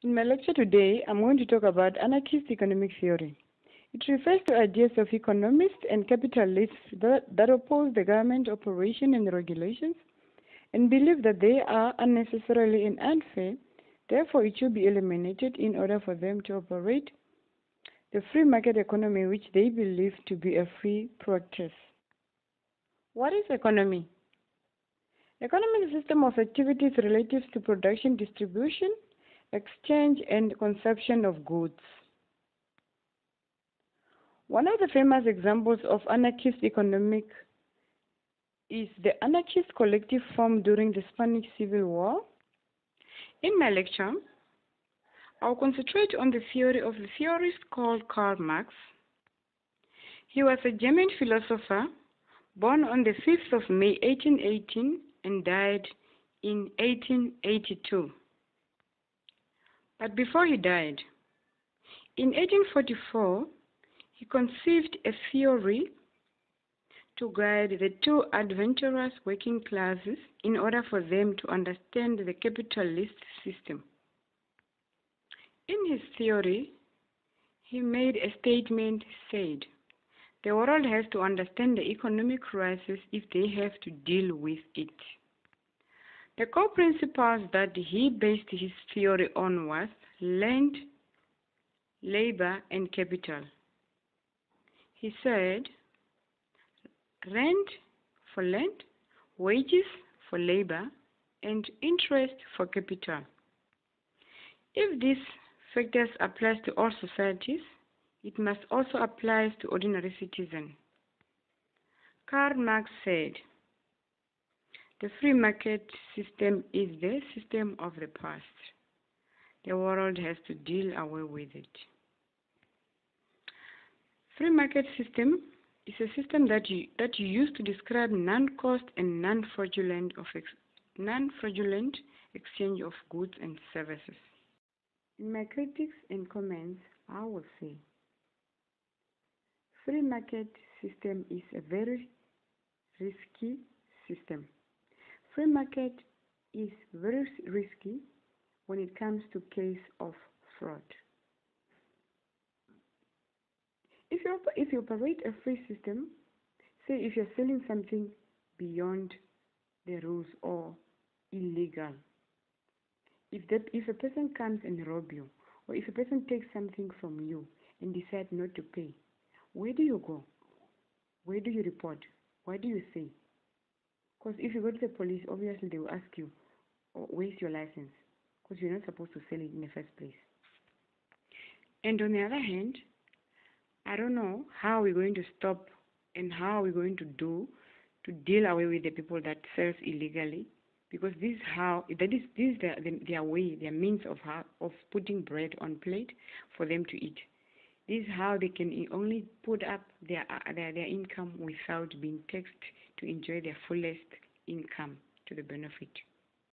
In my lecture today, I'm going to talk about anarchist economic theory. It refers to ideas of economists and capitalists that oppose the government operation and regulations and believe that they are unnecessarily and unfair, therefore it should be eliminated in order for them to operate the free market economy which they believe to be a free practice. What is economy? Economy is a system of activities relative to production, distribution, exchange, and consumption of goods. One of the famous examples of anarchist economic is the anarchist collective formed during the Spanish Civil War. In my lecture, I'll concentrate on the theory of the theorist called Karl Marx. He was a German philosopher born on the 5th of May 1818 and died in 1882. But before he died, in 1844, he conceived a theory to guide the two adventurous working classes in order for them to understand the capitalist system. In his theory, he made a statement said, the world has to understand the economic crisis if they have to deal with it. The core principles that he based his theory on was land, labor, and capital. He said, rent for land, wages for labor, and interest for capital. If these factors apply to all societies, it must also apply to ordinary citizens. Karl Marx said, the free market system is the system of the past. The world has to deal away with it. Free market system is a system that you use to describe non-cost and non-fraudulent exchange of goods and services. In my critiques and comments, I will say, free market system is a very risky system. Free market is very risky when it comes to case of fraud. If you operate a free system, say if you're selling something beyond the rules or illegal, if a person comes and rob you, or if a person takes something from you and decides not to pay, where do you go? Where do you report? What do you say? Because if you go to the police, obviously they will ask you, oh, where's your license? Because you're not supposed to sell it in the first place. And on the other hand, I don't know how we're going to stop and how we're going to do to deal away with the people that sells illegally, because this is their way, their means of putting bread on plate for them to eat. This is how they can only put up their income without being taxed to enjoy their fullest income to the benefit